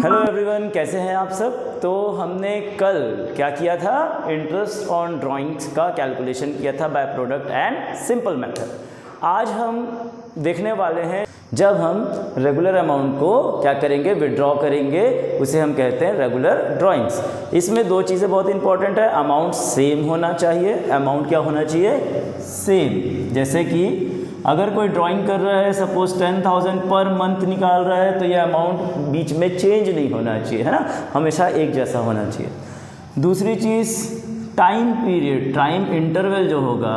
Hello everyone, कैसे हैं आप सब। तो हमने कल क्या किया था, इंटरेस्ट ऑन ड्राइंग्स का कैलकुलेशन किया था by product and simple method. आज हम देखने वाले हैं जब हम रेगुलर अमाउंट को क्या करेंगे, विड्रॉ करेंगे, उसे हम कहते हैं रेगुलर ड्राइंग्स। इसमें दो चीज़ें बहुत इंपॉर्टेंट है, अमाउंट सेम होना चाहिए। अमाउंट क्या होना चाहिए, सेम। जैसे कि अगर कोई ड्राइंग कर रहा है, सपोज 10,000 पर मंथ निकाल रहा है, तो ये अमाउंट बीच में चेंज नहीं होना चाहिए, है ना, हमेशा एक जैसा होना चाहिए। दूसरी चीज़, टाइम पीरियड, टाइम इंटरवल जो होगा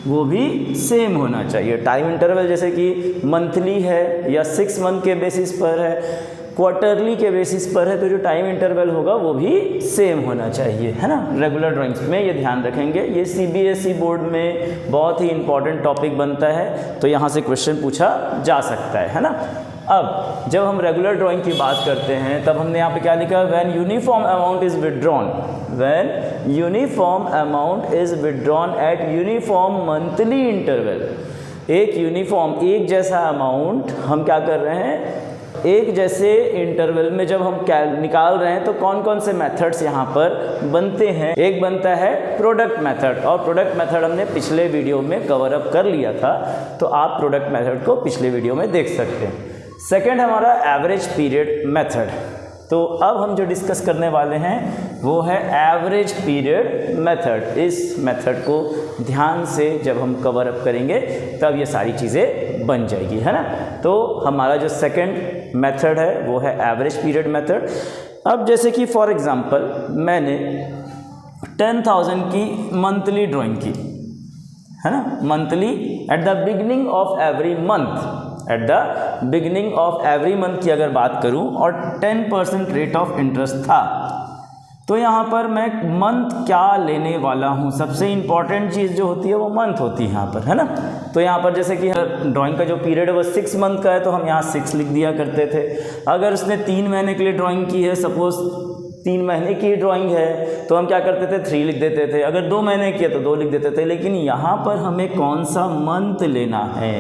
वो भी सेम होना चाहिए। टाइम इंटरवल जैसे कि मंथली है या 6 मंथ के बेसिस पर है, क्वार्टरली के बेसिस पर है, तो जो टाइम इंटरवल होगा वो भी सेम होना चाहिए, है ना। रेगुलर ड्राइंग्स में ये ध्यान रखेंगे। ये सीबीएसई बोर्ड में बहुत ही इंपॉर्टेंट टॉपिक बनता है, तो यहाँ से क्वेश्चन पूछा जा सकता है ना। अब जब हम रेगुलर ड्राइंग की बात करते हैं तब हमने यहाँ पे क्या लिखा, when uniform amount is withdrawn, when uniform amount is withdrawn eight uniform monthly interval. एक यूनिफॉर्म, एक जैसा अमाउंट हम क्या कर रहे हैं, एक जैसे इंटरवल में जब हम निकाल रहे हैं, तो कौन कौन से मेथड्स यहाँ पर बनते हैं। एक बनता है प्रोडक्ट मेथड, और प्रोडक्ट मेथड हमने पिछले वीडियो में कवर अप कर लिया था, तो आप प्रोडक्ट मेथड को पिछले वीडियो में देख सकते हैं। सेकेंड हमारा एवरेज पीरियड मेथड। तो अब हम जो डिस्कस करने वाले हैं वो है एवरेज पीरियड मेथड। इस मेथड को ध्यान से जब हम कवर अप करेंगे तब ये सारी चीज़ें बन जाएगी, है ना। तो हमारा जो सेकंड मेथड है वो है एवरेज पीरियड मेथड। अब जैसे कि फॉर एग्जांपल मैंने 10,000 की मंथली ड्राइंग की, है ना, monthly eight the beginning of every month, eight the beginning of every month की अगर बात करूं, और 10% रेट ऑफ इंटरेस्ट था, तो यहाँ पर मैं मंथ क्या लेने वाला हूँ। सबसे इंपॉर्टेंट चीज़ जो होती है वो मंथ होती है यहाँ पर, है ना। तो यहाँ पर जैसे कि ड्राइंग का जो पीरियड है वो 6 मंथ का है, तो हम यहाँ 6 लिख दिया करते थे। अगर उसने 3 महीने के लिए ड्राइंग की है, सपोज 3 महीने की ड्राइंग है, तो हम क्या करते थे, 3 लिख देते थे। अगर 2 महीने की है तो 2 लिख देते थे। लेकिन यहाँ पर हमें कौन सा मंथ लेना है,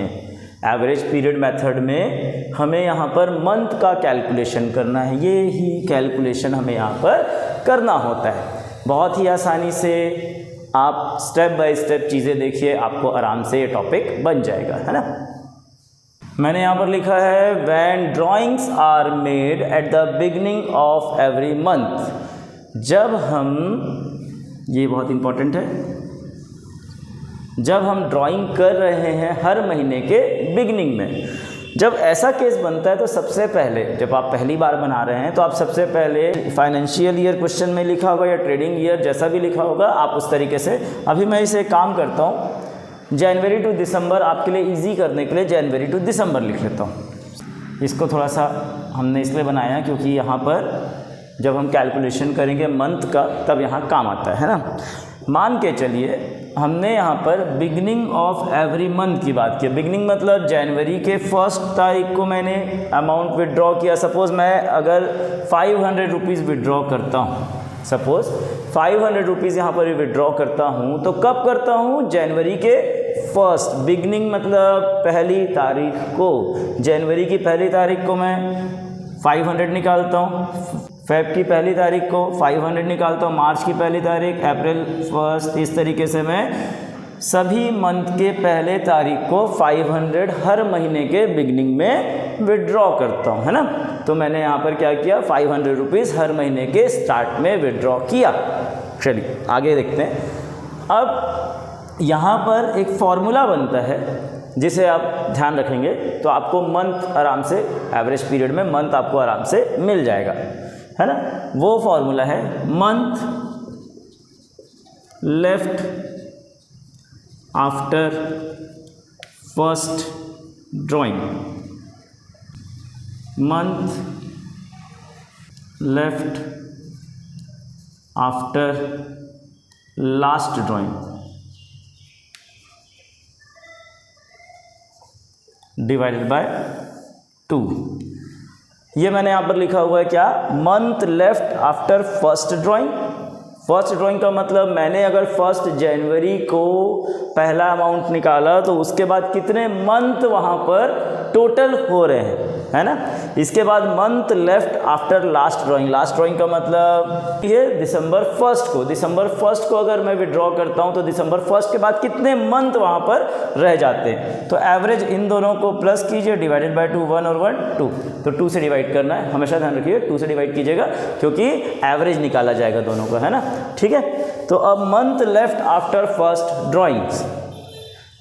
एवरेज पीरियड मेथड में हमें यहाँ पर मंथ का कैलकुलेशन करना है। ये ही कैलकुलेशन हमें यहाँ पर करना होता है। बहुत ही आसानी से आप स्टेप बाय स्टेप चीज़ें देखिए, आपको आराम से ये टॉपिक बन जाएगा, है ना। मैंने यहाँ पर लिखा है when drawings are made at the beginning of every month. जब हम, ये बहुत इंपॉर्टेंट है, जब हम ड्राइंग कर रहे हैं हर महीने के बिगिनिंग में, जब ऐसा केस बनता है तो सबसे पहले, जब आप पहली बार बना रहे हैं तो आप सबसे पहले फाइनेंशियल ईयर क्वेश्चन में लिखा होगा या ट्रेडिंग ईयर, जैसा भी लिखा होगा आप उस तरीके से। अभी मैं इसे काम करता हूँ, जनवरी टू दिसंबर, आपके लिए ईजी करने के लिए जनवरी टू दिसंबर लिख लेता हूँ। इसको थोड़ा सा हमने इसलिए बनाया क्योंकि यहाँ पर जब हम कैलकुलेशन करेंगे मंथ का तब यहाँ काम आता है ना। मान के चलिए हमने यहाँ पर बिगिनिंग ऑफ एवरी मंथ की बात की। बिगिनिंग मतलब जनवरी के 1 तारीख को मैंने अमाउंट विड्रॉ किया। सपोज़ मैं अगर 500 रुपीज़ विड्रॉ करता हूँ, सपोज़ 500 रुपीज़ यहाँ पर विड्रॉ करता हूँ, तो कब करता हूँ, जनवरी के 1st। बिगिनिंग मतलब पहली तारीख को, जनवरी की पहली तारीख को मैं 500 निकालता हूँ, फेब की पहली तारीख को 500 निकालता हूँ, मार्च की पहली तारीख, अप्रैल 1st, इस तरीके से मैं सभी मंथ के पहले तारीख को 500 हर महीने के बिगिनिंग में विड्रॉ करता हूँ, है ना। तो मैंने यहाँ पर क्या किया, 500 रुपीज़ हर महीने के स्टार्ट में विड्रॉ किया। चलिए आगे देखते हैं। अब यहाँ पर एक फॉर्मूला बनता है जिसे आप ध्यान रखेंगे तो आपको मंथ आराम से, एवरेज पीरियड में मंथ आपको आराम से मिल जाएगा, है ना। वो फॉर्मूला है month left after first drawing, month left after last drawing divided by 2। ये मैंने यहाँ पर लिखा हुआ है क्या, month left after first drawing. First drawing का मतलब मैंने अगर 1 जनवरी को पहला अमाउंट निकाला तो उसके बाद कितने मंथ वहाँ पर टोटल हो रहे हैं, है ना। इसके बाद month left after last drawing, last drawing का मतलब ये दिसंबर 1 को अगर मैं विड्रॉ करता हूँ तो दिसंबर 1 के बाद कितने मंथ वहाँ पर रह जाते हैं। तो एवरेज इन दोनों को प्लस कीजिए, डिवाइडेड बाय 2, 1 और 1 2, तो 2 से डिवाइड करना है, हमेशा ध्यान रखिए 2 से डिवाइड कीजिएगा क्योंकि एवरेज निकाला जाएगा दोनों का, है ना। ठीक है, तो अब month left after first drawings,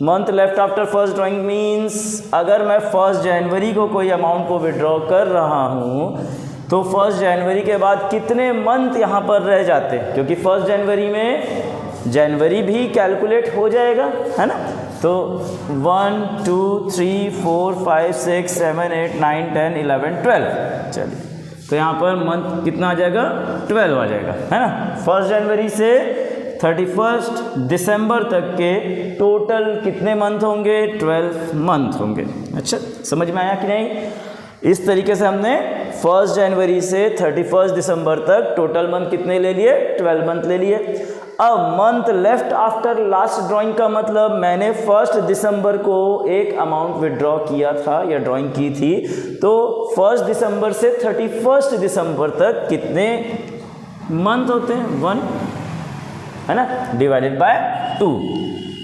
month left after first drawing means अगर मैं 1 जनवरी को कोई अमाउंट को विड्रॉ कर रहा हूँ तो 1 जनवरी के बाद कितने मंथ यहाँ पर रह जाते हैं, क्योंकि 1 जनवरी में जनवरी भी कैलकुलेट हो जाएगा, है ना। तो 1 2 3 4 5 6 7 8 9 10 11 12, चलिए तो यहाँ पर मंथ कितना आ जाएगा, 12 आ जाएगा, है ना। 1 जनवरी से 31 दिसंबर तक के टोटल कितने मंथ होंगे, 12 मंथ होंगे। अच्छा, समझ में आया कि नहीं। इस तरीके से हमने 1 जनवरी से 31 दिसंबर तक टोटल मंथ कितने ले लिए, 12 मंथ ले लिए। अब month left after last drawing का मतलब मैंने 1 दिसंबर को एक अमाउंट विड्रॉ किया था या ड्राइंग की थी, तो 1 दिसंबर से 31 दिसंबर तक कितने मंथ होते हैं, 1, है ना, डिवाइडेड बाय 2,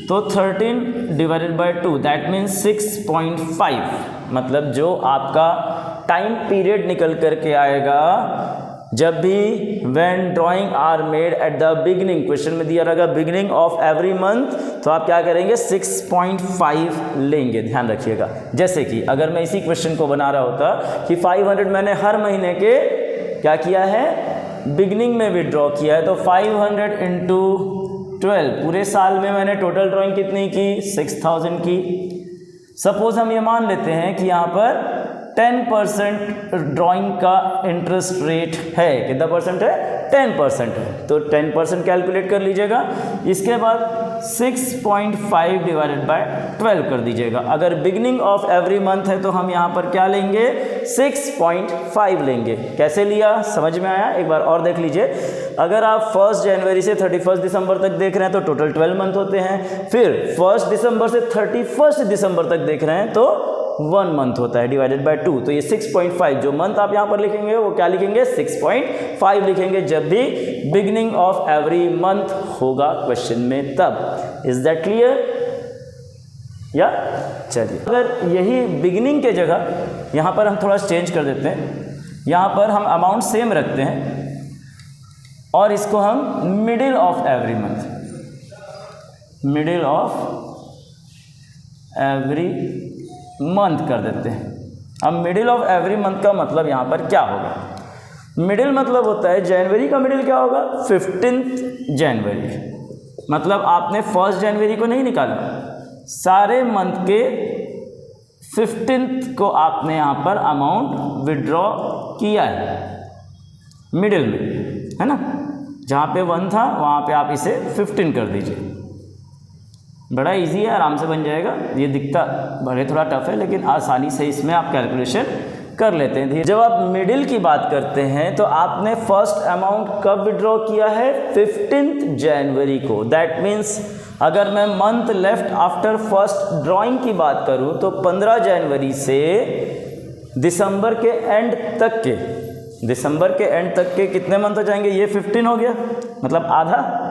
तो 13 डिवाइडेड बाय 2 दैट मीन्स 6.5, मतलब जो आपका टाइम पीरियड निकल करके आएगा जब भी when drawing are made at the beginning, question में दिया रहेगा बिगिनिंग ऑफ एवरी मंथ, तो आप क्या करेंगे 6.5 लेंगे, ध्यान रखिएगा। जैसे कि अगर मैं इसी क्वेश्चन को बना रहा होता कि 500 मैंने हर महीने के क्या किया है, बिगिनिंग में विड्रॉ किया है, तो 500 इंटू 12 पूरे साल में मैंने टोटल ड्राइंग कितनी की, 6000 की। सपोज हम ये मान लेते हैं कि यहाँ पर 10% ड्राइंग का इंटरेस्ट रेट है, कितना परसेंट है, 10% है, तो 10% कैलकुलेट कर लीजिएगा। इसके बाद 6.5 डिवाइडेड बाय 12 कर दीजिएगा। अगर बिगिनिंग ऑफ एवरी मंथ है तो हम यहाँ पर क्या लेंगे, 6.5 लेंगे। कैसे लिया, समझ में आया, एक बार और देख लीजिए। अगर आप 1 जनवरी से 31 दिसंबर तक देख रहे हैं तो टोटल 12 मंथ होते हैं, फिर 1 दिसंबर से 31 दिसंबर तक देख रहे हैं तो 1 मंथ होता है, डिवाइडेड बाय 2, तो ये 6.5 जो मंथ आप यहाँ पर लिखेंगे वो क्या लिखेंगे, 6.5 लिखेंगे जब भी बिगिनिंग ऑफ एवरी मंथ होगा क्वेश्चन में तब। इज दैट क्लियर या। चलिए, अगर यही बिगिनिंग के जगह यहाँ पर हम थोड़ा चेंज कर देते हैं, यहाँ पर हम अमाउंट सेम रखते हैं और इसको हम middle of every month, middle of every month कर देते हैं। अब मिडिल ऑफ एवरी मंथ का मतलब यहाँ पर क्या होगा, मिडिल मतलब होता है जनवरी का मिडिल क्या होगा, 15 जनवरी, मतलब आपने 1 जनवरी को नहीं निकाला, सारे मंथ के 15 को आपने यहाँ पर अमाउंट विड्रॉ किया है मिडिल में, है ना। जहाँ पे 1 था वहाँ पे आप इसे 15 कर दीजिए, बड़ा इजी है, आराम से बन जाएगा। ये दिखता भले थोड़ा टफ है लेकिन आसानी से इसमें आप कैलकुलेशन कर लेते हैं। जब आप मिडिल की बात करते हैं तो आपने फर्स्ट अमाउंट कब विड्रॉ किया है, 15 जनवरी को। दैट मीन्स अगर मैं month left after first drawing की बात करूं तो 15 जनवरी से दिसंबर के एंड तक के, दिसंबर के एंड तक के कितने मंथ हो जाएंगे, ये 15 हो गया, मतलब आधा।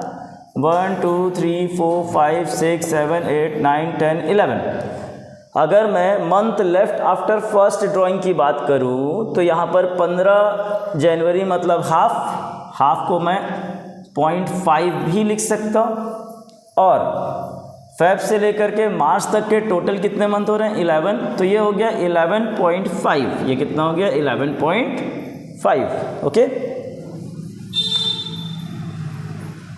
1 2 3 4 5 6 7 8 9 10 11। अगर मैं month left after first drawing की बात करूं तो यहाँ पर 15 जनवरी मतलब हाफ को मैं 0.5 भी लिख सकता हूँ, और फेब से लेकर के मार्च तक के टोटल कितने मंथ हो रहे हैं, 11, तो ये हो गया 11.5, ये कितना हो गया 11.5। ओके,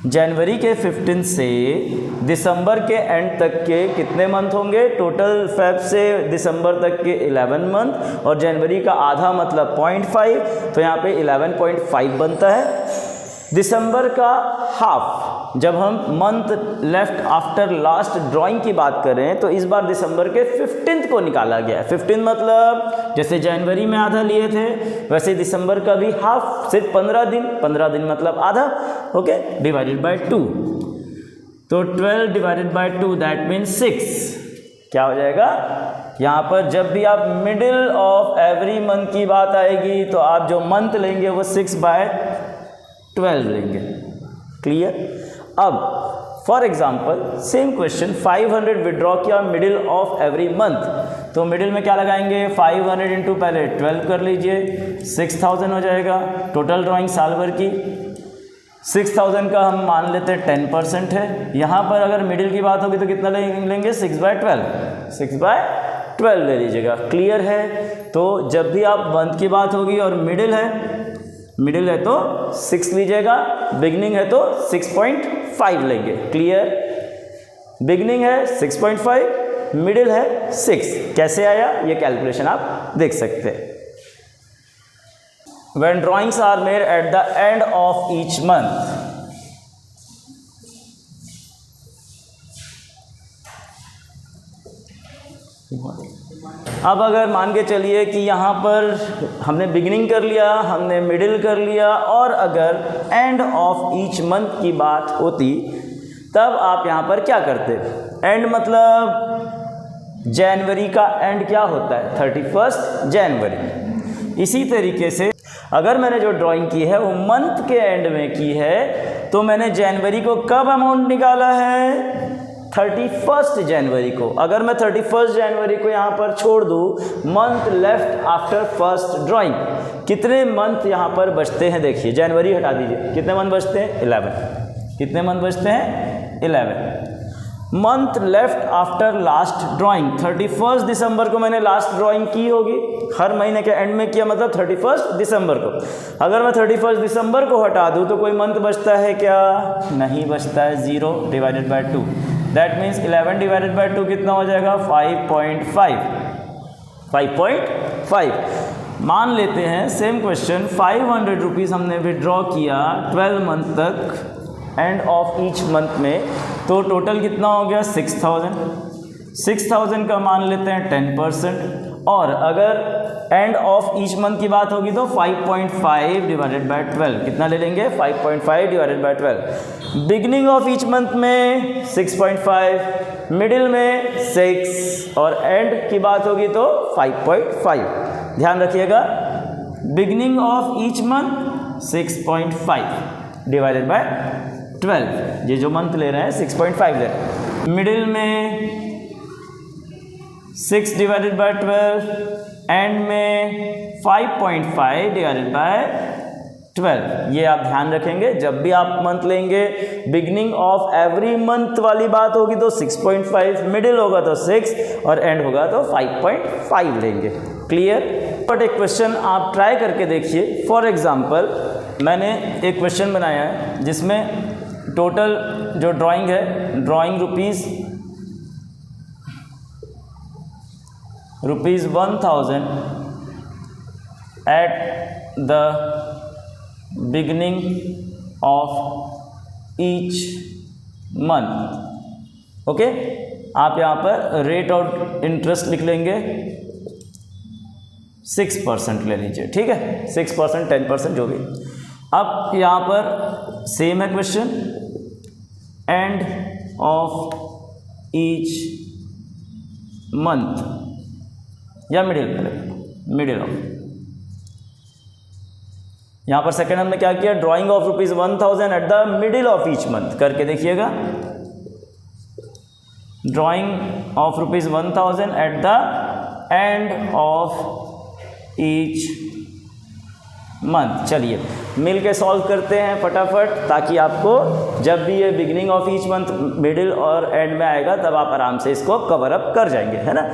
जनवरी के 15 से दिसंबर के एंड तक के कितने मंथ होंगे, टोटल फेब से दिसंबर तक के 11 मंथ, और जनवरी का आधा मतलब 0.5, तो यहाँ पे 11.5 बनता है। दिसंबर का हाफ, जब हम month left after last drawing की बात करें तो इस बार दिसंबर के 15 को निकाला गया है। 15 मतलब जैसे जनवरी में आधा लिए थे वैसे दिसंबर का भी हाफ, सिर्फ 15 दिन, 15 दिन मतलब आधा। ओके, डिवाइडेड बाय 2, तो 12 डिवाइडेड बाय 2 दैट मीन्स 6, क्या हो जाएगा, यहाँ पर जब भी आप मिडिल ऑफ एवरी मंथ की बात आएगी तो आप जो मंथ लेंगे वो 6/12 लेंगे। क्लियर। अब for example same question 500 withdraw किया मिडिल ऑफ एवरी मंथ, तो मिडिल में क्या लगाएंगे 500 इंटू पहले 12 कर लीजिए 6000 हो जाएगा। टोटल ड्राइंग साल भर की 6000 का हम मान लेते हैं 10% है। यहाँ पर अगर मिडिल की बात होगी तो कितना लेंगे 6/12 ले लीजिएगा। क्लियर है। तो जब भी आप मंथ की बात होगी और मिडिल है तो 6 लीजिएगा, बिगनिंग है तो 6.5 लेंगे। क्लियर। बिगनिंग है 6.5, मिडिल है 6। कैसे आया ये कैलकुलेशन आप देख सकते हैं। When drawings are made at the end of each month, अब अगर मान के चलिए कि यहाँ पर हमने बिगिनिंग कर लिया, हमने मिडिल कर लिया, और अगर एंड ऑफ ईच मंथ की बात होती तब आप यहाँ पर क्या करते। एंड मतलब जनवरी का एंड क्या होता है 31 जनवरी। इसी तरीके से अगर मैंने जो ड्राइंग की है वो मंथ के एंड में की है तो मैंने जनवरी को कब अमाउंट निकाला है 31 जनवरी को। अगर मैं 31 जनवरी को यहाँ पर छोड़ दूँ, month left after first drawing, कितने मंथ यहाँ पर बचते हैं देखिए। जनवरी हटा दीजिए, कितने मंथ बचते हैं 11। कितने मंथ बचते हैं 11। Month left after last drawing, 31 दिसंबर को मैंने लास्ट ड्राइंग की होगी, हर महीने के एंड में किया, मतलब 31 दिसंबर को। अगर मैं 31 दिसंबर को हटा दूँ तो कोई मंथ बचता है क्या, नहीं बचता है, 0 divided by 2। That means 11 divided by 2 कितना हो जाएगा 5.5। मान लेते हैं सेम क्वेश्चन 500 रुपीज़ हमने विड्रॉ किया 12 मंथ तक एंड ऑफ ईच मंथ में, तो टोटल कितना हो गया 6000 का मान लेते हैं 10%। और अगर एंड ऑफ ईच मंथ की बात होगी तो 5.5 डिवाइडेड बाय 12 कितना ले लेंगे 5.5 divided by 12। Beginning of each month में 6.5, मिडिल में 6 और एंड की बात होगी तो 5.5। ध्यान रखिएगा, beginning of each month 6.5 divided by 12, ये जो मंथ ले रहे हैं 6.5 ले रहे हैं। मिडिल में 6 डिवाइडेड बाय 12, एंड में 5.5 डिवाइडेड बाय 12। ये आप ध्यान रखेंगे जब भी आप मंथ लेंगे। बिगिनिंग ऑफ एवरी मंथ वाली बात होगी तो 6.5, मिडिल होगा तो 6 और एंड होगा तो 5.5 लेंगे। क्लियर। बट एक क्वेश्चन आप ट्राई करके देखिए। फॉर एग्जांपल मैंने एक क्वेश्चन बनाया है जिसमें टोटल जो ड्राइंग है, drawing rupees 1000 eight the beginning of each month. Okay, आप यहाँ पर रेट ऑफ इंटरेस्ट लिख लेंगे 6% ले लीजिए, ठीक है, 6% 10% जो भी। अब यहाँ पर सेम है question, end of each month या मिडिल ऑफ। यहाँ पर सेकेंड हमने क्या किया, drying of ₹1000 at the middle of each month करके देखिएगा। Drying of ₹1000 at the end of each month. चलिए मिल के सॉल्व करते हैं फटाफट, ताकि आपको जब भी ये beginning of each month, middle और एंड में आएगा तब आप आराम से इसको कवर अप कर जाएंगे, है ना।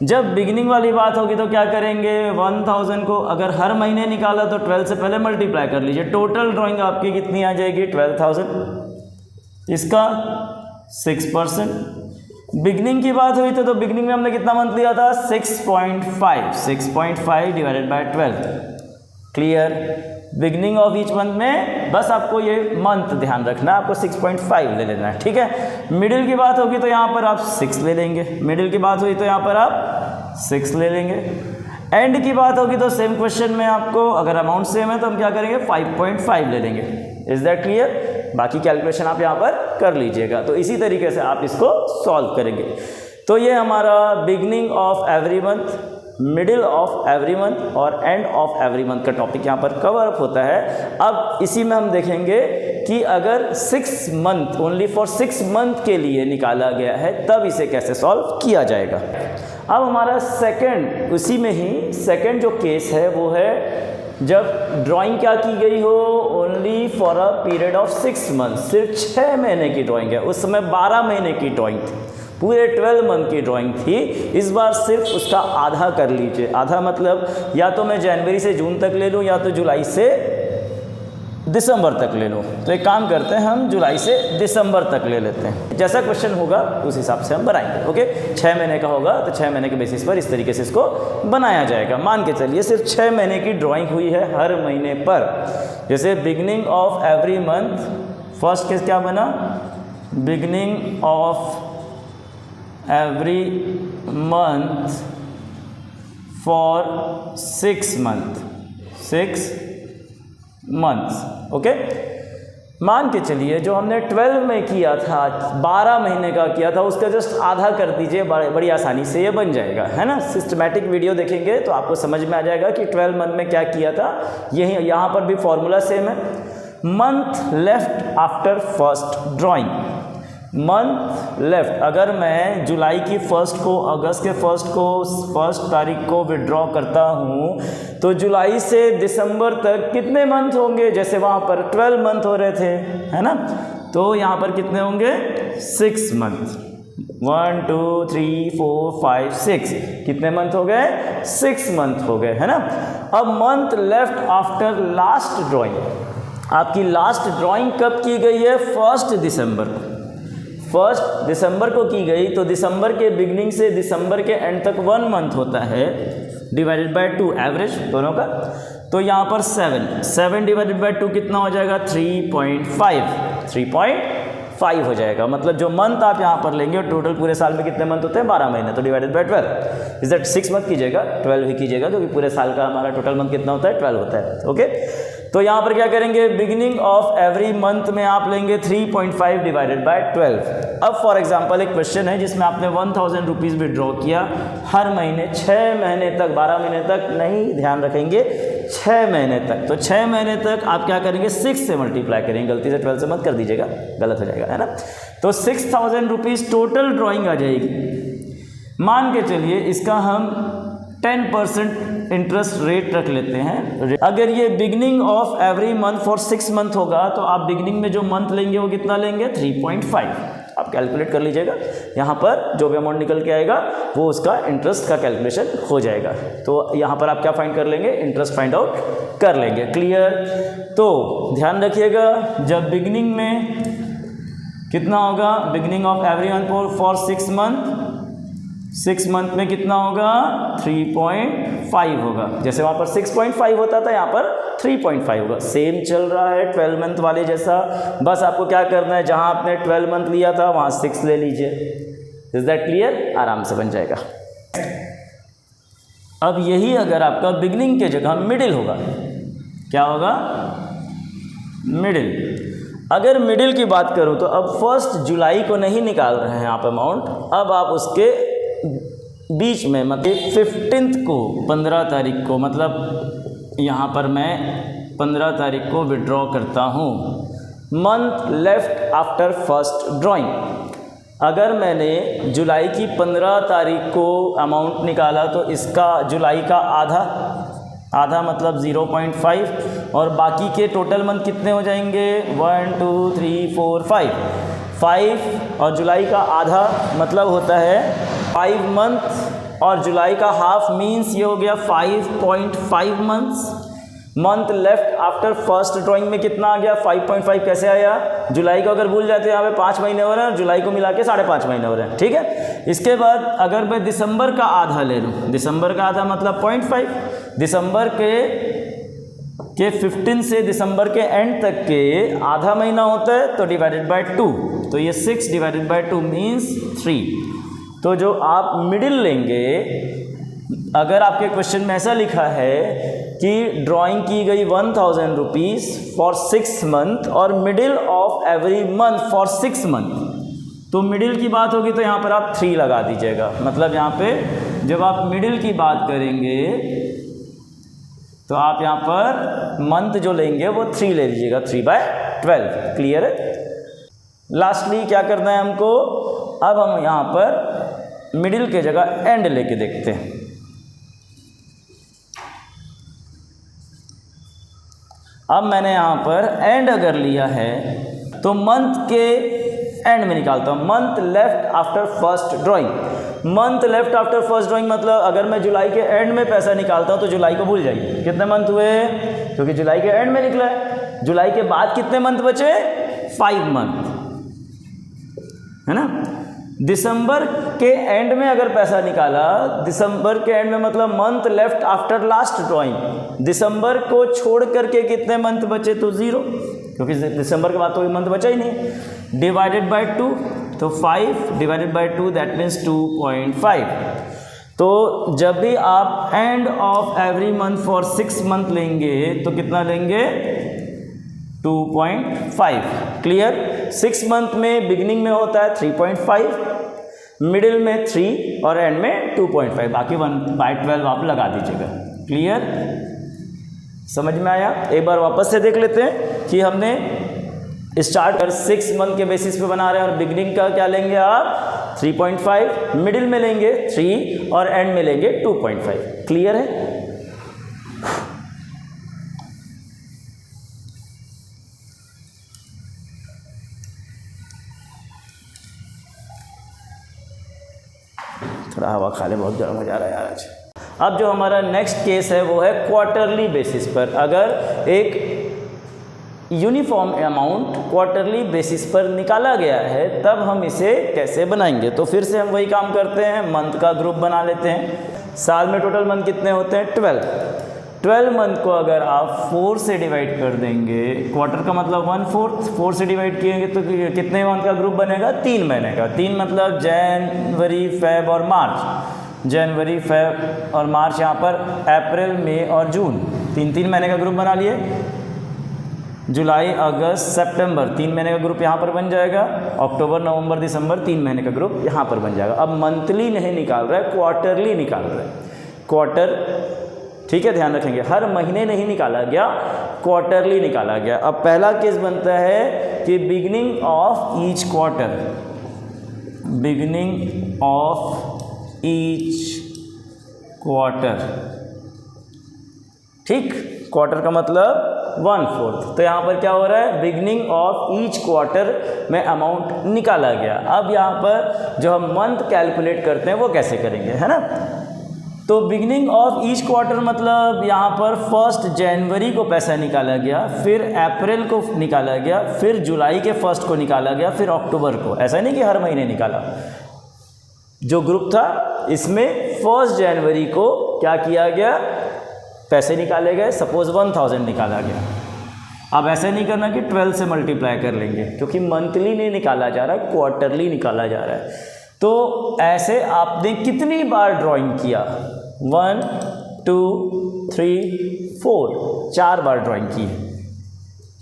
जब बिगिनिंग वाली बात होगी तो क्या करेंगे, 1000 को अगर हर महीने निकाला तो 12 से पहले मल्टीप्लाई कर लीजिए। टोटल ड्राइंग आपकी कितनी आ जाएगी 12000, इसका 6%। बिगिनिंग की बात हुई तो बिगिनिंग में हमने कितना मंथ लिया था 6.5 divided by 12। Clear. Beginning of each month में बस आपको ये मंथ ध्यान रखना है, आपको 6.5 ले लेना है, ठीक है। मिडिल की बात होगी तो यहाँ पर आप 6 ले लेंगे, मिडिल की बात हुई तो यहाँ पर आप 6 ले लेंगे। एंड की बात होगी तो सेम क्वेश्चन में आपको अगर अमाउंट सेम है तो हम क्या करेंगे 5.5 ले लेंगे। Is that clear. बाकी कैलकुलेशन आप यहाँ पर कर लीजिएगा। तो इसी तरीके से आप इसको सॉल्व करेंगे। तो ये हमारा beginning of every month, middle of every month और एंड ऑफ एवरी मंथ का टॉपिक यहाँ पर कवर अप होता है। अब इसी में हम देखेंगे कि अगर 6 मंथ, ओनली फॉर 6 मंथ के लिए निकाला गया है तब इसे कैसे सॉल्व किया जाएगा। अब हमारा सेकंड, उसी में ही सेकंड जो केस है वो है जब ड्राइंग क्या की गई हो, only for a period of 6 month, सिर्फ 6 महीने की ड्राइंग है। उस समय 12 महीने की ड्राइंग थी, पूरे 12 मंथ की ड्राइंग थी। इस बार सिर्फ उसका आधा कर लीजिए। आधा मतलब या तो मैं जनवरी से जून तक ले लूँ या तो जुलाई से दिसंबर तक ले लूँ। तो एक काम करते हैं, हम जुलाई से दिसंबर तक ले लेते हैं। जैसा क्वेश्चन होगा उस हिसाब से हम बनाएंगे। ओके, 6 महीने का होगा तो 6 महीने के बेसिस पर इस तरीके से इसको बनाया जाएगा। मान के चलिए सिर्फ 6 महीने की ड्राइंग हुई है हर महीने पर। जैसे beginning of every month, first case क्या बना, beginning of every month for 6 months. Okay, मान के चलिए जो हमने 12 में किया था, 12 महीने का किया था, उसका जस्ट आधा कर दीजिए, बड़ी आसानी से ये बन जाएगा, है ना। सिस्टमैटिक वीडियो देखेंगे तो आपको समझ में आ जाएगा कि 12 मंथ में क्या किया था। यही यहाँ पर भी फॉर्मूला सेम है। Month left after first drawing, month left, अगर मैं जुलाई की फर्स्ट को, अगस्त के फर्स्ट तारीख को विड्रॉ करता हूँ तो जुलाई से दिसंबर तक कितने मंथ होंगे, जैसे वहाँ पर 12 मंथ हो रहे थे, है ना, तो यहाँ पर कितने होंगे 6 मंथ। 1 2 3 4 5 6, कितने मंथ हो गए, 6 मंथ हो गए, है ना। अब month left after last drawing, आपकी लास्ट ड्राइंग कब की गई है, 1 दिसंबर को। 1 दिसंबर को की गई तो दिसंबर के बिगनिंग से दिसंबर के एंड तक 1 मंथ होता है, डिवाइडेड बाय 2 एवरेज दोनों का। तो यहाँ पर 7 डिवाइडेड बाय 2 कितना हो जाएगा, 3.5 हो जाएगा। मतलब जो मंथ आप यहाँ पर लेंगे, टोटल पूरे साल में कितने मंथ होते हैं, 12 महीने, तो divided by 12 is that 6 month कीजिएगा, 12 ही कीजिएगा, क्योंकि पूरे साल का हमारा टोटल मंथ कितना होता है, 12 होता है। ओके, तो यहाँ पर क्या करेंगे, बिगिनिंग ऑफ एवरी मंथ में आप लेंगे 3.5 डिवाइडेड बाय 12। अब फॉर एग्जांपल एक क्वेश्चन है जिसमें आपने 1000 रुपीज़ विड्रॉ किया हर महीने, 6 महीने तक, 12 महीने तक नहीं, ध्यान रखेंगे 6 महीने तक। तो 6 महीने तक आप क्या करेंगे, 6 से मल्टीप्लाई करेंगे, गलती से 12 से मत कर दीजिएगा, गलत हो जाएगा, है ना। तो 6000 रुपीज़ टोटल ड्राइंग आ जाएगी। मान के चलिए इसका हम 10% इंटरेस्ट रेट रख लेते हैं। अगर ये beginning of every month for 6 month होगा तो आप बिगनिंग में जो मंथ लेंगे वो कितना लेंगे, 3.5। आप कैलकुलेट कर लीजिएगा, यहाँ पर जो भी अमाउंट निकल के आएगा वो उसका इंटरेस्ट का कैलकुलेशन हो जाएगा। तो यहाँ पर आप क्या फाइंड कर लेंगे, इंटरेस्ट फाइंड आउट कर लेंगे। क्लियर। तो ध्यान रखिएगा, जब बिगनिंग में कितना होगा, beginning of every month for 6 month में कितना होगा, 3.5 होगा। जैसे वहाँ पर 6.5 होता था, यहाँ पर 3.5 होगा। सेम चल रहा है 12 मंथ वाले जैसा, बस आपको क्या करना है, जहाँ आपने 12 मंथ लिया था वहाँ 6 ले लीजिए। इज दैट क्लियर, आराम से बन जाएगा। अब यही अगर आपका बिगनिंग के जगह मिडिल होगा, क्या होगा, मिडिल। अगर मिडिल की बात करूँ तो अब 1 जुलाई को नहीं निकाल रहे हैं आप अमाउंट, अब आप उसके बीच में, मतलब 15 को, 15 तारीख को, मतलब यहाँ पर मैं 15 तारीख को विड्रॉ करता हूँ। Month left after first drawing, अगर मैंने जुलाई की 15 तारीख को अमाउंट निकाला तो इसका जुलाई का आधा मतलब 0.5, और बाकी के टोटल मंथ कितने हो जाएंगे, 1 2 3 4 5 और जुलाई का आधा मतलब होता है 5 मंथ, और जुलाई का हाफ मीन्स ये हो गया 5.5 months. Month left after first drawing में कितना आ गया, 5.5 कैसे आया, जुलाई को अगर भूल जाते हैं, यहाँ पे 5 महीने हो रहे हैं और जुलाई को मिला के 5.5 महीने हो रहे हैं, ठीक है। इसके बाद अगर मैं दिसंबर का आधा ले लूँ, दिसंबर का आधा मतलब 0.5, दिसंबर के 15 से दिसंबर के एंड तक के आधा महीना होता है, तो डिवाइडेड बाय 2, तो ये 6 डिवाइडेड बाय 2 मीन्स 3। तो जो आप मिडिल लेंगे, अगर आपके क्वेश्चन में ऐसा लिखा है कि ड्राइंग की गई 1000 रुपीज़ फॉर 6 मंथ और middle of every month for 6 month, तो मिडिल की बात होगी तो यहाँ पर आप 3 लगा दीजिएगा। मतलब यहाँ पे जब आप मिडिल की बात करेंगे तो आप यहाँ पर मंथ जो लेंगे वो 3 ले लीजिएगा, 3/12। क्लियर है। लास्टली क्या करना है हमको, अब हम यहाँ पर मिडिल के जगह एंड लेके देखते हैं। अब मैंने यहाँ पर एंड अगर लिया है तो मंथ के एंड में निकालता हूँ। Month left after first drawing. Month left after first drawing मतलब अगर मैं जुलाई के एंड में पैसा निकालता हूँ तो जुलाई को भूल जाइए, कितने मंथ हुए, क्योंकि जुलाई के एंड में निकला है। जुलाई के बाद कितने मंथ बचे, 5 मंथ, है ना। दिसंबर के एंड में अगर पैसा निकाला, दिसंबर के एंड में मतलब month left after last drawing, दिसंबर को छोड़ करके कितने मंथ बचे, तो 0, क्योंकि दिसंबर के बाद तो कोई मंथ बचा ही नहीं। डिवाइडेड बाय 2, तो 5 डिवाइडेड बाय 2 दैट मीन्स 2.5। तो जब भी आप end of every month for 6 month लेंगे तो कितना लेंगे, 2.5। क्लियर। 6 मंथ में बिगिनिंग में होता है 3.5, मिडिल में 3 और एंड में 2.5, बाकी 1/12 आप लगा दीजिएगा। क्लियर, समझ में आया। एक बार वापस से देख लेते हैं कि हमने स्टार्ट कर 6 मंथ के बेसिस पे बना रहे हैं और बिगिनिंग का क्या लेंगे आप 3.5, मिडिल में लेंगे 3 और एंड में लेंगे 2.5। क्लियर है। थोड़ा हवा खा ले, बहुत गर्म हो जा रहा है यार आज। अब जो हमारा नेक्स्ट केस है वो है क्वार्टरली बेसिस पर। अगर एक यूनिफॉर्म अमाउंट क्वार्टरली बेसिस पर निकाला गया है तब हम इसे कैसे बनाएंगे। तो फिर से हम वही काम करते हैं, मंथ का ग्रुप बना लेते हैं। साल में टोटल मंथ कितने होते हैं, 12 मंथ को अगर आप 4 से डिवाइड कर देंगे, क्वार्टर का मतलब 1/4, 4 से डिवाइड किएंगे तो कितने मंथ का ग्रुप बनेगा, 3 महीने का। 3 मतलब जनवरी, फेब और मार्च। जनवरी, फेब और मार्च, यहाँ पर अप्रैल, मई और जून, 3 महीने का ग्रुप बना लिए। जुलाई, अगस्त, सितंबर, 3 महीने का ग्रुप यहाँ पर बन जाएगा। अक्टूबर, नवंबर, दिसंबर, 3 महीने का ग्रुप यहाँ पर बन जाएगा। अब मंथली नहीं निकाल रहा है, क्वार्टरली निकाल रहा है। क्वार्टर, ठीक है, ध्यान रखेंगे, हर महीने नहीं निकाला गया, क्वार्टरली निकाला गया। अब पहला केस बनता है कि beginning of each quarter, beginning of each quarter, ठीक, क्वार्टर का मतलब 1/4। तो यहाँ पर क्या हो रहा है, बिगिनिंग ऑफ ईच क्वार्टर में अमाउंट निकाला गया। अब यहाँ पर जो हम मंथ कैलकुलेट करते हैं वो कैसे करेंगे, है ना। तो बिगिनिंग ऑफ ईच क्वार्टर मतलब यहाँ पर 1 जनवरी को पैसा निकाला गया, फिर अप्रैल को निकाला गया, फिर जुलाई के 1 को निकाला गया, फिर अक्टूबर को। ऐसा नहीं कि हर महीने निकाला। जो ग्रुप था इसमें 1 जनवरी को क्या किया गया, पैसे निकाले गए, सपोज 1000 निकाला गया। अब ऐसे नहीं करना कि 12 से मल्टीप्लाई कर लेंगे, क्योंकि मंथली नहीं निकाला जा रहा है, क्वार्टरली निकाला जा रहा है। तो ऐसे आपने कितनी बार ड्राइंग किया, 1 2 3 4, 4 बार ड्राइंग की है।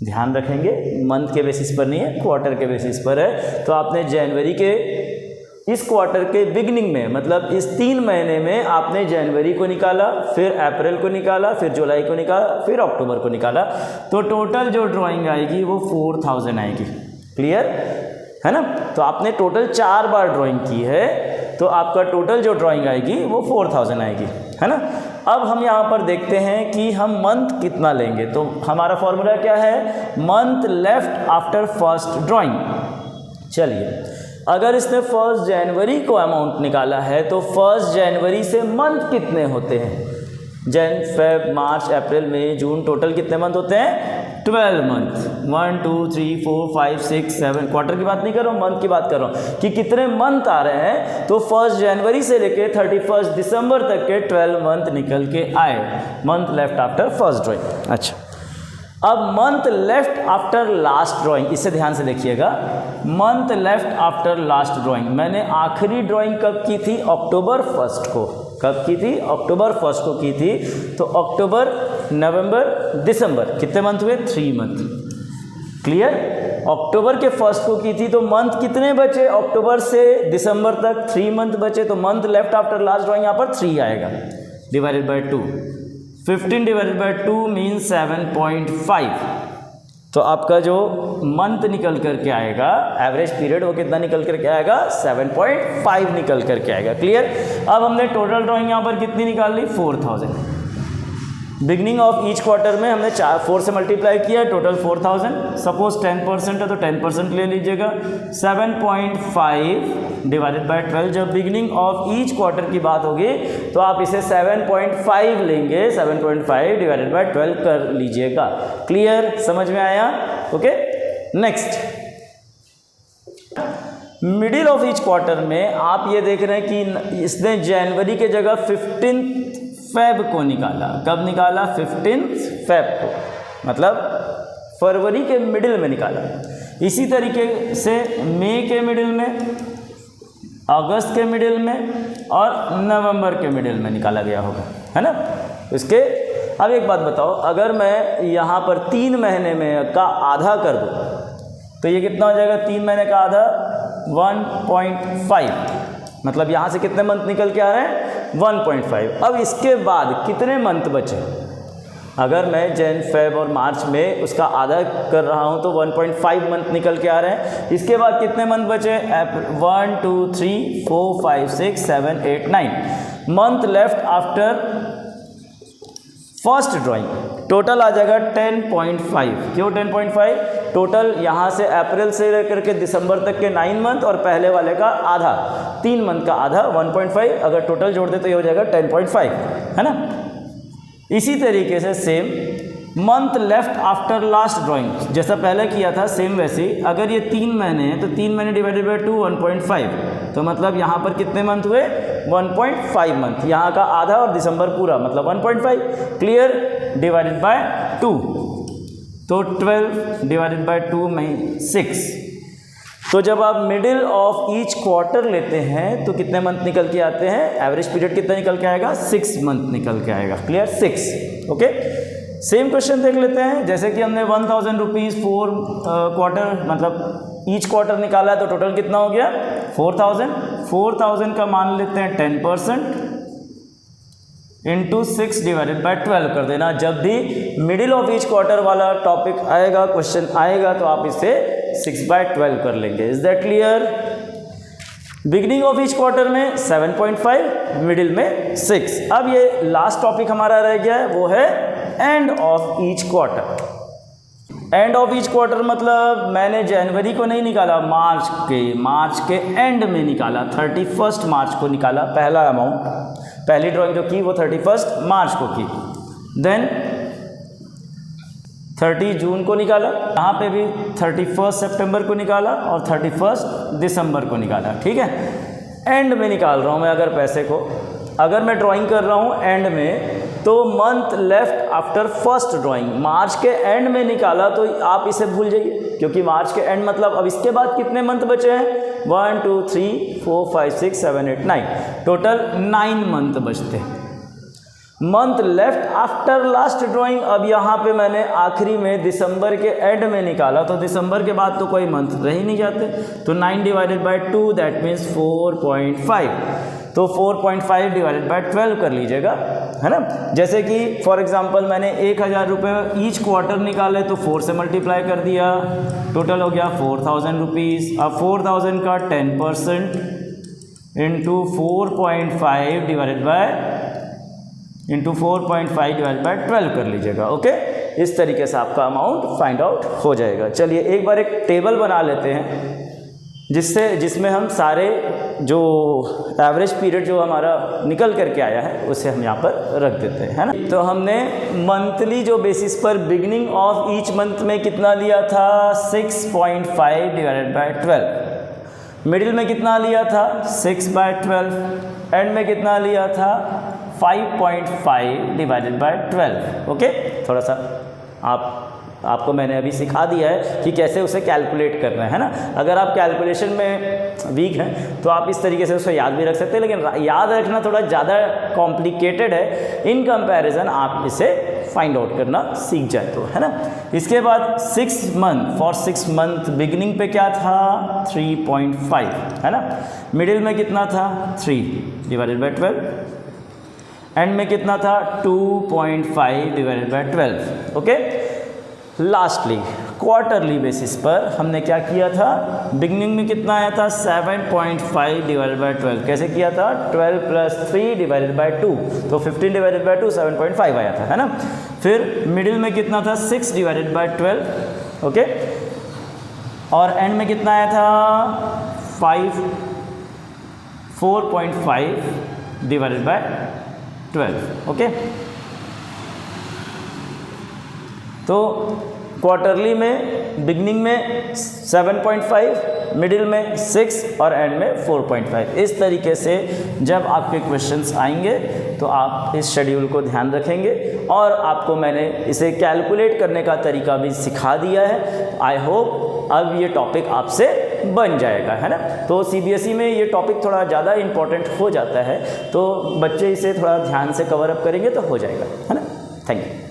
ध्यान रखेंगे, मंथ के बेसिस पर नहीं है, क्वार्टर के बेसिस पर है। तो आपने जनवरी के इस क्वार्टर के बिगिनिंग में, मतलब इस 3 महीने में आपने जनवरी को निकाला, फिर अप्रैल को निकाला, फिर जुलाई को निकाला, फिर अक्टूबर को निकाला। तो टोटल जो ड्राइंग आएगी वो 4000 आएगी। क्लियर है ना। तो आपने टोटल 4 बार ड्राइंग की है, तो आपका टोटल जो ड्राइंग आएगी वो 4000 आएगी, है ना। अब हम यहाँ पर देखते हैं कि हम मंथ कितना लेंगे। तो हमारा फॉर्मूला क्या है, month left after first drawing. चलिए, अगर इसने 1 जनवरी को अमाउंट निकाला है तो 1 जनवरी से मंथ कितने होते हैं, जन, फेब, मार्च, अप्रैल, मई, जून, टोटल कितने मंथ होते हैं, 12 मंथ। 1 2 3 4 5 6 7, क्वार्टर की बात नहीं कर रहा हूँ, मंथ की बात कर रहा हूँ कि कितने मंथ आ रहे हैं। तो 1 जनवरी से लेके 31 दिसंबर तक के 12 मंथ निकल के आए, month left after first drawing. अच्छा, अब month left after last drawing, इसे ध्यान से देखिएगा। Month left after last drawing, मैंने आखिरी ड्राइंग कब की थी, अक्टूबर 1 को। कब की थी, अक्टूबर 1 को की थी। तो अक्टूबर, नवंबर, दिसंबर, कितने मंथ हुए, 3 मंथ। क्लियर। अक्टूबर के फर्स्ट को की थी तो मंथ कितने बचे, अक्टूबर से दिसंबर तक 3 मंथ बचे, तो month left after last drawing यहाँ पर 3 आएगा divided by 2। 15 divided by 2 means 7.5। तो आपका जो मंथ निकल करके आएगा, एवरेज पीरियड, वो कितना निकल करके आएगा, 7.5 निकल करके आएगा। क्लियर। अब हमने टोटल ड्राइंग यहाँ पर कितनी निकाल ली, 4000। बिगनिंग ऑफ ईच क्वार्टर में हमने 4 से मल्टीप्लाई किया, टोटल 4000। सपोज 10% है तो 10% ले लीजिएगा। 7.5 डिवाइडेड बाय 12, जब बिगनिंग ऑफ ईच क्वार्टर की बात होगी तो आप इसे 7.5 लेंगे, 7.5 डिवाइडेड बाय 12 कर लीजिएगा। क्लियर, समझ में आया। Okay, next middle of each quarter में आप ये देख रहे हैं कि इसने जनवरी के जगह 15 फेब को निकाला। कब निकाला, 15 फेब को, मतलब फरवरी के मिडिल में निकाला। इसी तरीके से मई के मिडिल में, अगस्त के मिडिल में और नवंबर के मिडिल में निकाला गया होगा, है ना। इसके अब एक बात बताओ, अगर मैं यहाँ पर 3 महीने में का आधा कर दूँ तो ये कितना हो जाएगा, 3 महीने का आधा 1.5, मतलब यहाँ से कितने मंथ निकल के आ रहे हैं, 1.5। अब इसके बाद कितने मंथ बचे, अगर मैं जैन फेब और मार्च में उसका आधा कर रहा हूँ तो 1.5 मंथ निकल के आ रहे हैं। इसके बाद कितने मंथ बचे, 1 2 3 4 5 6 7 8 9 month left after first drawing. Total आ जाएगा 10.5। क्यों 10.5, टोटल यहाँ से अप्रैल से लेकर के दिसंबर तक के 9 मंथ और पहले वाले का आधा, 3 मंथ का आधा 1.5, अगर टोटल जोड़ दे तो ये हो जाएगा 10.5, है ना। इसी तरीके से same month left after last drawing, जैसा पहले किया था सेम वैसे ही, अगर ये 3 महीने हैं तो 3 महीने डिवाइडेड बाय 2 1.5, तो मतलब यहाँ पर कितने मंथ हुए, 1.5 मंथ, यहाँ का आधा और दिसंबर पूरा मतलब 1.5। क्लियर, डिवाइडेड बाय 2, तो 12 डिवाइडेड बाय 2 में 6। तो जब आप मिडिल ऑफ ईच क्वार्टर लेते हैं तो कितने मंथ निकल के आते हैं, एवरेज पीरियड कितना निकल के आएगा, 6 मंथ निकल के आएगा। क्लियर, 6। ओके, सेम क्वेश्चन देख लेते हैं। जैसे कि हमने 1000 रुपीज़ 4 क्वार्टर मतलब ईच क्वार्टर निकाला है तो टोटल कितना हो गया, 4000। 4000 का मान लेते हैं 10% इंटू 6 डिवाइडेड बाय 12 कर देना। जब भी मिडिल ऑफ ईच क्वार्टर वाला टॉपिक आएगा, क्वेश्चन आएगा, तो आप इसे 6/12 कर लेंगे। Is that clear. Beginning of each quarter में 7.5, मिडिल में 6। अब ये लास्ट टॉपिक हमारा रह गया है, वो है end of each quarter. End of each quarter मतलब मैंने जनवरी को नहीं निकाला, मार्च के एंड में निकाला, 31 मार्च को निकाला पहला अमाउंट। पहली ड्राइंग जो की वो 31 मार्च को की, देन 30 जून को निकाला, यहाँ पे भी 31 सितंबर को निकाला और 31 दिसंबर को निकाला। ठीक है, एंड में निकाल रहा हूँ मैं अगर पैसे को, अगर मैं ड्राइंग कर रहा हूँ एंड में, तो month left after first drawing, मार्च के एंड में निकाला तो आप इसे भूल जाइए, क्योंकि मार्च के एंड मतलब अब इसके बाद कितने मंथ बचे हैं, 1 2 3 4 5 6 7 8 9, टोटल 9 मंथ बचते हैं। Month left after last drawing, अब यहाँ पे मैंने आखिरी में दिसंबर के एंड में निकाला, तो दिसंबर के बाद तो कोई मंथ रह ही नहीं जाते, तो 9 डिवाइडेड बाय 2 दैट मीन्स 4.5, तो 4.5 डिवाइडेड बाय 12 कर लीजिएगा, है ना। जैसे कि फॉर एग्जांपल मैंने 1000 रुपये ईच क्वार्टर निकाले तो 4 से मल्टीप्लाई कर दिया, टोटल हो गया 4000 रुपीज़। अब 4000 का 10% इंटू 4.5 डिवाइडेड बाय 12 कर लीजिएगा। ओके, इस तरीके से आपका अमाउंट फाइंड आउट हो जाएगा। चलिए एक बार एक टेबल बना लेते हैं जिसमें हम सारे जो एवरेज पीरियड जो हमारा निकल करके आया है उसे हम यहाँ पर रख देते हैं, है ना। तो हमने मंथली जो बेसिस पर बिगिनिंग ऑफ ईच मंथ में कितना लिया था, 6.5 डिवाइडेड बाय 12, मिडिल में कितना लिया था 6/12, एंड में कितना लिया था 5.5 डिवाइडेड बाय 12। ओके, थोड़ा सा आपको मैंने अभी सिखा दिया है कि कैसे उसे कैलकुलेट करना है ना। अगर आप कैलकुलेशन में वीक हैं तो आप इस तरीके से उसे याद भी रख सकते हैं, लेकिन याद रखना थोड़ा ज़्यादा कॉम्प्लिकेटेड है इन कंपैरिजन आप इसे फाइंड आउट करना सीख जाए तो, है ना। इसके बाद 6 मंथ, फॉर 6 मंथ बिगिनिंग पे क्या था 3.5, है ना। मिडिल में कितना था 3 डिवाइडेड बाई 12, एंड में कितना था 2.5 divided by 12, okay. Lastly quarterly basis पर हमने क्या किया था, बिगनिंग में कितना आया था 7.5 डिवाइडेड बाई 12, कैसे किया था 12 प्लस 3 डिवाइडेड बाई 2, तो 15 डिवाइडेड बाई 2 7.5 आया था, है ना। फिर मिडिल में कितना था 6 डिवाइडेड बाई 12, ओके, और एंड में कितना आया था 4.5 डिवाइडेड बाई 12, ओके। तो क्वार्टरली में बिगनिंग में 7.5, मिडिल में 6 और एंड में 4.5। इस तरीके से जब आपके क्वेश्चंस आएंगे तो आप इस शेड्यूल को ध्यान रखेंगे, और आपको मैंने इसे कैलकुलेट करने का तरीका भी सिखा दिया है। आई होप अब ये टॉपिक आपसे बन जाएगा, है ना। तो CBSE में ये टॉपिक थोड़ा ज़्यादा इम्पॉर्टेंट हो जाता है, तो बच्चे इसे थोड़ा ध्यान से कवर अप करेंगे तो हो जाएगा, है ना। Thank you.